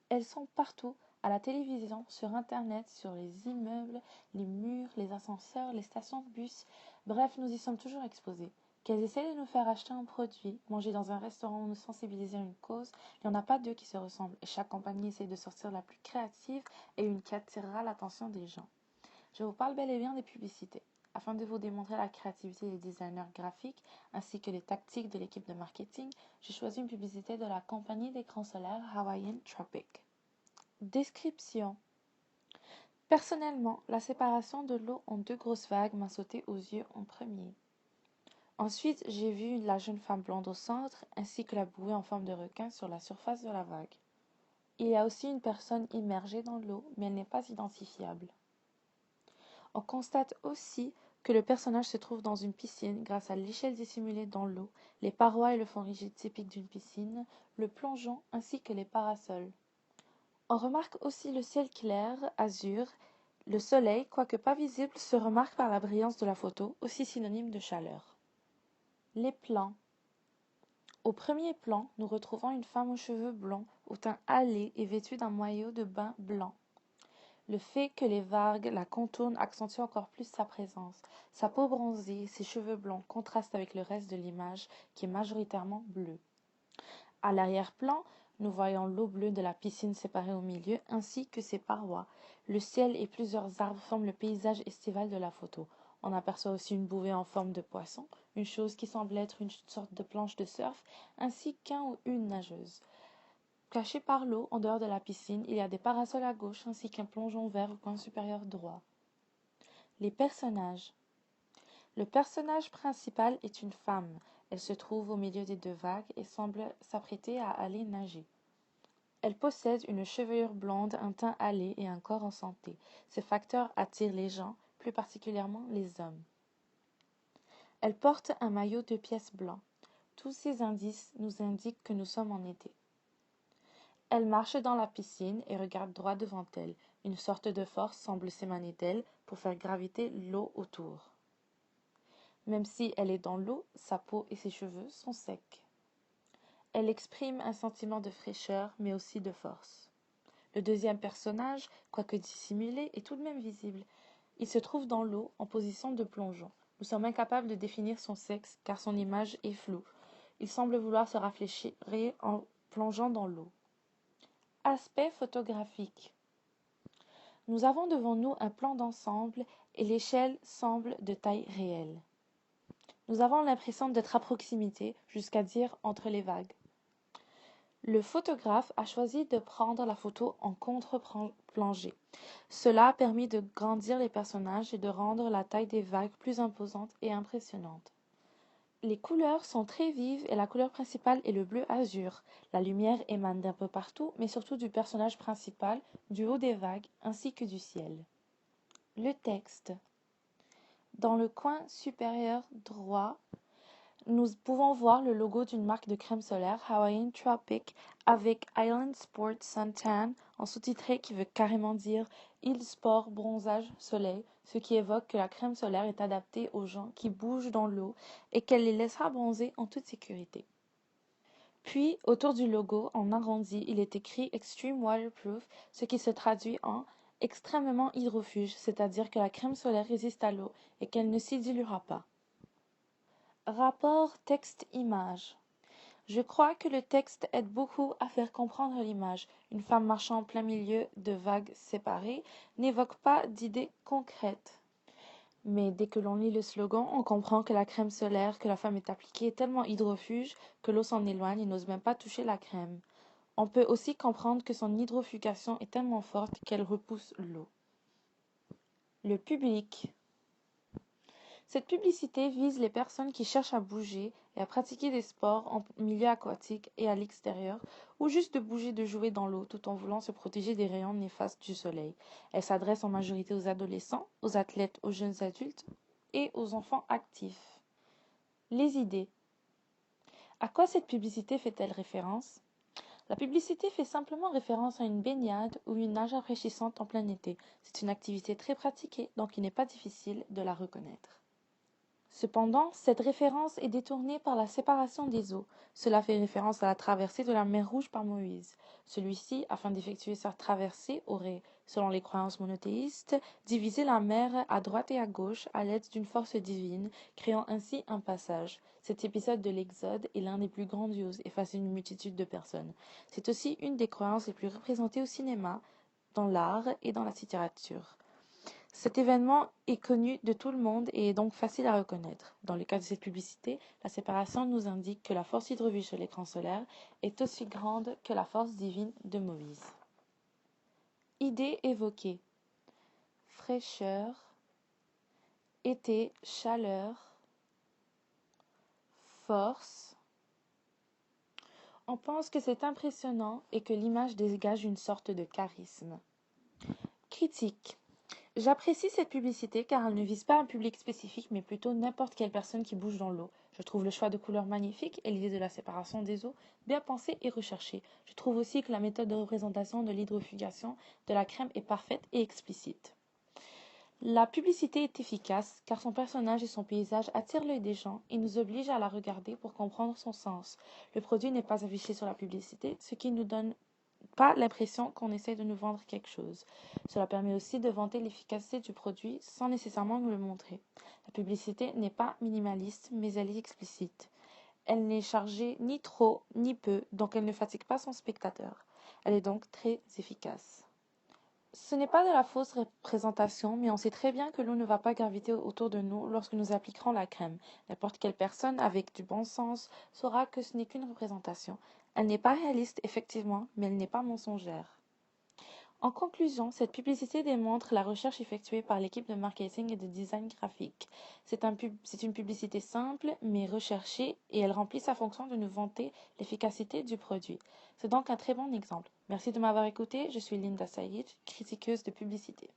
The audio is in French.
Elles sont partout, à la télévision, sur Internet, sur les immeubles, les murs, les ascenseurs, les stations de bus. Bref, nous y sommes toujours exposés. Qu'elles essaient de nous faire acheter un produit, manger dans un restaurant ou nous sensibiliser à une cause, il n'y en a pas deux qui se ressemblent et chaque compagnie essaie de sortir la plus créative et une qui attirera l'attention des gens. Je vous parle bel et bien des publicités. Afin de vous démontrer la créativité des designers graphiques ainsi que les tactiques de l'équipe de marketing, j'ai choisi une publicité de la compagnie d'écran solaire Hawaiian Tropic. Description. Personnellement, la séparation de l'eau en deux grosses vagues m'a sauté aux yeux en premier. Ensuite, j'ai vu la jeune femme blonde au centre ainsi que la bouée en forme de requin sur la surface de la vague. Il y a aussi une personne immergée dans l'eau, mais elle n'est pas identifiable. On constate aussi que le personnage se trouve dans une piscine grâce à l'échelle dissimulée dans l'eau, les parois et le fond rigide typique d'une piscine, le plongeon ainsi que les parasols. On remarque aussi le ciel clair, azur, le soleil, quoique pas visible, se remarque par la brillance de la photo, aussi synonyme de chaleur. Les plans. Au premier plan, nous retrouvons une femme aux cheveux blonds, au teint hâlé et vêtue d'un maillot de bain blanc. Le fait que les vagues la contournent accentue encore plus sa présence. Sa peau bronzée, ses cheveux blonds contrastent avec le reste de l'image qui est majoritairement bleue. À l'arrière-plan, nous voyons l'eau bleue de la piscine séparée au milieu ainsi que ses parois. Le ciel et plusieurs arbres forment le paysage estival de la photo. On aperçoit aussi une bouée en forme de poisson, une chose qui semble être une sorte de planche de surf, ainsi qu'un ou une nageuse. Caché par l'eau, en dehors de la piscine, il y a des parasols à gauche ainsi qu'un plongeon vert au coin supérieur droit. Les personnages. Le personnage principal est une femme. Elle se trouve au milieu des deux vagues et semble s'apprêter à aller nager. Elle possède une chevelure blonde, un teint hâlé et un corps en santé. Ces facteurs attirent les gens, plus particulièrement les hommes. Elle porte un maillot de pièces blanc. Tous ces indices nous indiquent que nous sommes en été. Elle marche dans la piscine et regarde droit devant elle. Une sorte de force semble s'émaner d'elle pour faire graviter l'eau autour. Même si elle est dans l'eau, sa peau et ses cheveux sont secs. Elle exprime un sentiment de fraîcheur, mais aussi de force. Le deuxième personnage, quoique dissimulé, est tout de même visible. Il se trouve dans l'eau en position de plongeon. Nous sommes incapables de définir son sexe car son image est floue. Il semble vouloir se rafraîchir en plongeant dans l'eau. Aspect photographique. Nous avons devant nous un plan d'ensemble et l'échelle semble de taille réelle. Nous avons l'impression d'être à proximité, jusqu'à dire entre les vagues. Le photographe a choisi de prendre la photo en contre-plongée. Cela a permis de grandir les personnages et de rendre la taille des vagues plus imposante et impressionnante. Les couleurs sont très vives et la couleur principale est le bleu azur. La lumière émane d'un peu partout, mais surtout du personnage principal, du haut des vagues, ainsi que du ciel. Le texte. Dans le coin supérieur droit, nous pouvons voir le logo d'une marque de crème solaire, Hawaiian Tropic, avec Island Sport Suntan en sous-titré qui veut carrément dire île sport bronzage soleil, ce qui évoque que la crème solaire est adaptée aux gens qui bougent dans l'eau et qu'elle les laissera bronzer en toute sécurité. Puis, autour du logo, en arrondi, il est écrit Extreme Waterproof, ce qui se traduit en extrêmement hydrofuge, c'est-à-dire que la crème solaire résiste à l'eau et qu'elle ne s'y diluera pas. Rapport texte-image. Je crois que le texte aide beaucoup à faire comprendre l'image. Une femme marchant en plein milieu de vagues séparées n'évoque pas d'idée concrète. Mais dès que l'on lit le slogan, on comprend que la crème solaire que la femme est appliquée est tellement hydrofuge que l'eau s'en éloigne et n'ose même pas toucher la crème. On peut aussi comprendre que son hydrofugation est tellement forte qu'elle repousse l'eau. Le public. Cette publicité vise les personnes qui cherchent à bouger et à pratiquer des sports en milieu aquatique et à l'extérieur, ou juste de bouger de jouer dans l'eau tout en voulant se protéger des rayons néfastes du soleil. Elle s'adresse en majorité aux adolescents, aux athlètes, aux jeunes adultes et aux enfants actifs. Les idées. À quoi cette publicité fait-elle référence? La publicité fait simplement référence à une baignade ou une nage rafraîchissante en plein été. C'est une activité très pratiquée, donc il n'est pas difficile de la reconnaître. Cependant, cette référence est détournée par la séparation des eaux. Cela fait référence à la traversée de la mer Rouge par Moïse. Celui-ci, afin d'effectuer sa traversée, aurait, selon les croyances monothéistes, divisé la mer à droite et à gauche à l'aide d'une force divine, créant ainsi un passage. Cet épisode de l'Exode est l'un des plus grandioses et fascine une multitude de personnes. C'est aussi une des croyances les plus représentées au cinéma, dans l'art et dans la littérature. Cet événement est connu de tout le monde et est donc facile à reconnaître. Dans le cas de cette publicité, la séparation nous indique que la force hydrovue sur l'écran solaire est aussi grande que la force divine de Moïse. Idées évoquées: fraîcheur, été, chaleur, force. On pense que c'est impressionnant et que l'image dégage une sorte de charisme. Critique. J'apprécie cette publicité car elle ne vise pas un public spécifique mais plutôt n'importe quelle personne qui bouge dans l'eau. Je trouve le choix de couleurs magnifique et l'idée de la séparation des eaux bien pensée et recherchée. Je trouve aussi que la méthode de représentation de l'hydrofugation de la crème est parfaite et explicite. La publicité est efficace car son personnage et son paysage attirent l'œil des gens et nous obligent à la regarder pour comprendre son sens. Le produit n'est pas affiché sur la publicité, ce qui nous donne pas l'impression qu'on essaie de nous vendre quelque chose. Cela permet aussi de vanter l'efficacité du produit sans nécessairement nous le montrer. La publicité n'est pas minimaliste, mais elle est explicite. Elle n'est chargée ni trop ni peu, donc elle ne fatigue pas son spectateur. Elle est donc très efficace. Ce n'est pas de la fausse représentation, mais on sait très bien que l'eau ne va pas graviter autour de nous lorsque nous appliquerons la crème. N'importe quelle personne avec du bon sens saura que ce n'est qu'une représentation. Elle n'est pas réaliste, effectivement, mais elle n'est pas mensongère. En conclusion, cette publicité démontre la recherche effectuée par l'équipe de marketing et de design graphique. C'est une publicité simple, mais recherchée, et elle remplit sa fonction de nous vanter l'efficacité du produit. C'est donc un très bon exemple. Merci de m'avoir écouté, je suis Linda Saïd, critiqueuse de publicité.